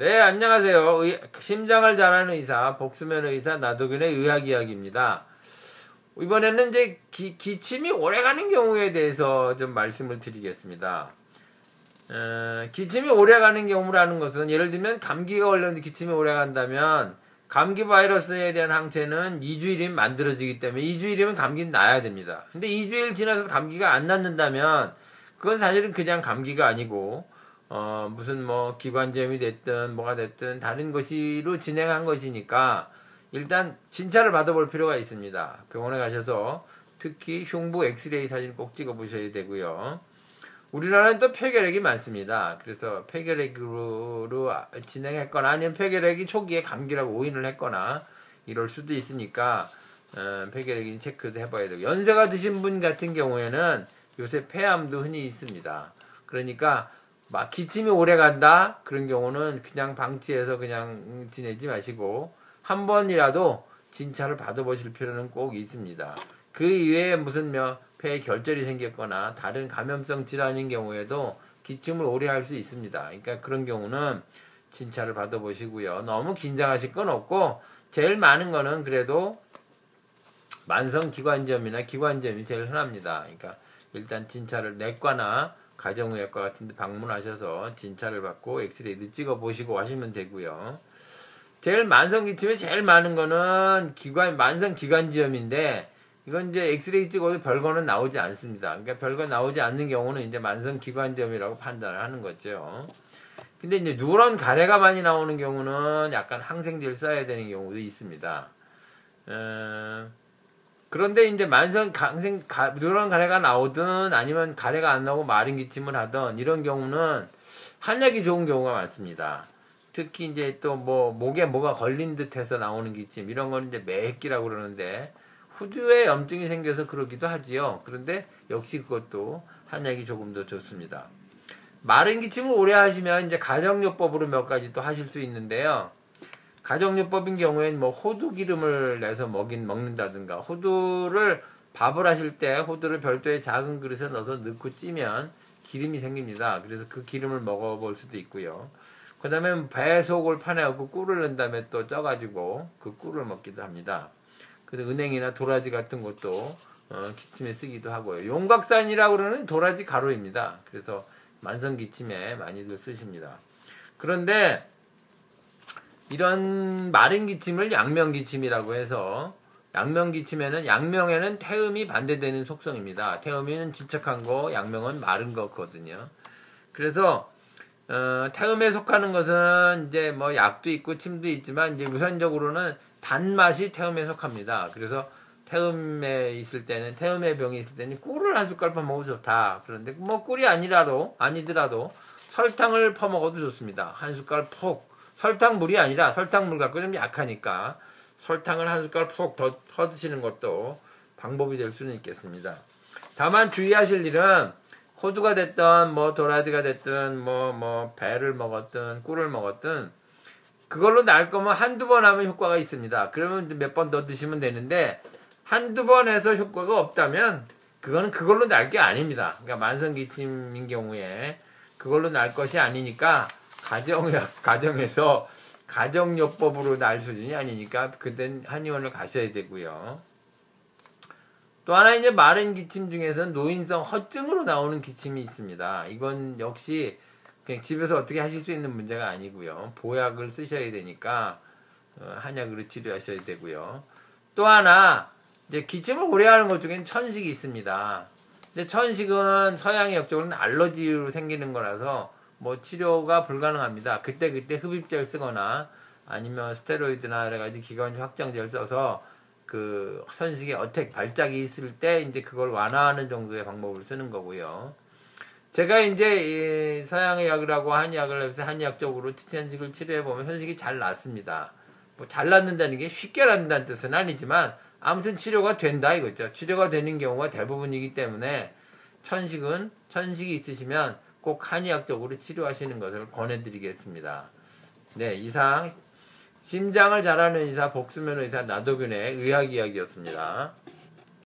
네, 안녕하세요. 심장을 잘하는 의사, 복수면 의사, 나도균의 의학 이야기입니다. 이번에는 이제 기침이 오래가는 경우에 대해서 좀 말씀을 드리겠습니다. 기침이 오래가는 경우라는 것은 예를 들면 감기가 걸렸는데 기침이 오래간다면 감기 바이러스에 대한 항체는 2주일이면 만들어지기 때문에 2주일이면 감기는 나야 됩니다. 근데 2주일 지나서 감기가 안 낫는다면 그건 사실은 그냥 감기가 아니고 무슨 뭐 기관지염이 됐든 뭐가 됐든 다른 것으로 진행한 것이니까 일단 진찰을 받아볼 필요가 있습니다. 병원에 가셔서 특히 흉부 엑스레이 사진 꼭 찍어 보셔야 되고요. 우리나라는 또 폐결핵이 많습니다. 그래서 폐결핵으로 진행했거나 아니면 폐결핵이 초기에 감기라고 오인을 했거나 이럴 수도 있으니까 폐결핵인 체크도 해봐야 되고, 연세가 드신 분 같은 경우에는 요새 폐암도 흔히 있습니다. 그러니까 막 기침이 오래 간다 그런 경우는 그냥 방치해서 그냥 지내지 마시고 한 번이라도 진찰을 받아보실 필요는 꼭 있습니다. 그 이외에 무슨 폐에 결절이 생겼거나 다른 감염성 질환인 경우에도 기침을 오래 할 수 있습니다. 그러니까 그런 경우는 진찰을 받아보시고요. 너무 긴장하실 건 없고 제일 많은 거는 그래도 만성기관지염이나 기관지염이 제일 흔합니다. 그러니까 일단 진찰을 내과나 가정의학과 같은 데 방문하셔서 진찰을 받고 엑스레이도 찍어보시고 하시면 되고요. 제일 만성기침에 제일 많은 거는 만성기관지염인데 이건 이제 엑스레이 찍어도 별거는 나오지 않습니다. 그러니까 별거 나오지 않는 경우는 이제 만성기관지염이라고 판단을 하는 거죠. 근데 이제 누런 가래가 많이 나오는 경우는 약간 항생제를 써야 되는 경우도 있습니다. 그런데 이제 누런 가래가 나오든 아니면 가래가 안 나오고 마른 기침을 하든 이런 경우는 한약이 좋은 경우가 많습니다. 특히 이제 또 목에 뭐가 걸린 듯 해서 나오는 기침, 이런 거는 이제 매획기라고 그러는데 후두에 염증이 생겨서 그러기도 하지요. 그런데 역시 그것도 한약이 조금 더 좋습니다. 마른 기침을 오래 하시면 이제 가정요법으로 몇 가지 또 하실 수 있는데요. 가정요법인 경우에는 호두 기름을 내서 먹는다든가, 호두를 밥을 하실 때 호두를 별도의 작은 그릇에 넣어서 넣고 찌면 기름이 생깁니다. 그래서 그 기름을 먹어볼 수도 있고요. 그 다음에 배 속을 파내고 꿀을 넣은 다음에 또 쪄가지고 그 꿀을 먹기도 합니다. 그래서 은행이나 도라지 같은 것도 기침에 쓰기도 하고요. 용각산이라고 그러는 도라지 가루입니다. 그래서 만성 기침에 많이들 쓰십니다. 그런데 이런 마른 기침을 양명기침이라고 해서, 양명에는 태음이 반대되는 속성입니다. 태음이는 질척한 거, 양명은 마른 거거든요. 그래서 태음에 속하는 것은 이제 약도 있고 침도 있지만 이제 우선적으로는 단맛이 태음에 속합니다. 그래서 태음의 병이 있을 때는 꿀을 한 숟갈 퍼먹어도 좋다. 그런데 꿀이 아니더라도 설탕을 퍼먹어도 좋습니다. 한 숟갈 푹, 설탕물이 아니라 설탕물 갖고 좀 약하니까 설탕을 한 숟갈 푹 더 퍼드시는 것도 방법이 될 수는 있겠습니다. 다만 주의하실 일은 호두가 됐든 도라지가 됐든 배를 먹었든 꿀을 먹었든 그걸로 날 거면 한두 번 하면 효과가 있습니다. 그러면 몇 번 더 드시면 되는데 한두 번 해서 효과가 없다면 그거는 그걸로 날 게 아닙니다. 그러니까 만성기침인 경우에 그걸로 날 것이 아니니까 가정에서 가정요법으로 날 수준이 아니니까 그땐 한의원을 가셔야 되고요. 또 하나 이제 마른 기침 중에서는 노인성 허증으로 나오는 기침이 있습니다. 이건 역시 그냥 집에서 어떻게 하실 수 있는 문제가 아니고요. 보약을 쓰셔야 되니까 한약으로 치료하셔야 되고요. 또 하나 이제 기침을 오래 하는 것 중엔 천식이 있습니다. 근데 천식은 서양의학적으로는 알러지로 생기는 거라서 치료가 불가능합니다. 그때 흡입제를 쓰거나 아니면 스테로이드나 여러 가지 기관지 확장제를 써서 그 천식의 발작이 있을 때 이제 그걸 완화하는 정도의 방법을 쓰는 거고요. 제가 이제 서양의 약이라고 한의학을 해서 한의학적으로 천식을 치료해 보면 천식이 잘 낫습니다. 잘 낫는다는 게 쉽게 낫는다는 뜻은 아니지만 아무튼 치료가 된다 이거죠. 치료가 되는 경우가 대부분이기 때문에 천식이 있으시면 꼭 한의학적으로 치료하시는 것을 권해드리겠습니다. 네, 이상 심장을 잘하는 의사 복수면 의사 나도균의 의학 이야기였습니다.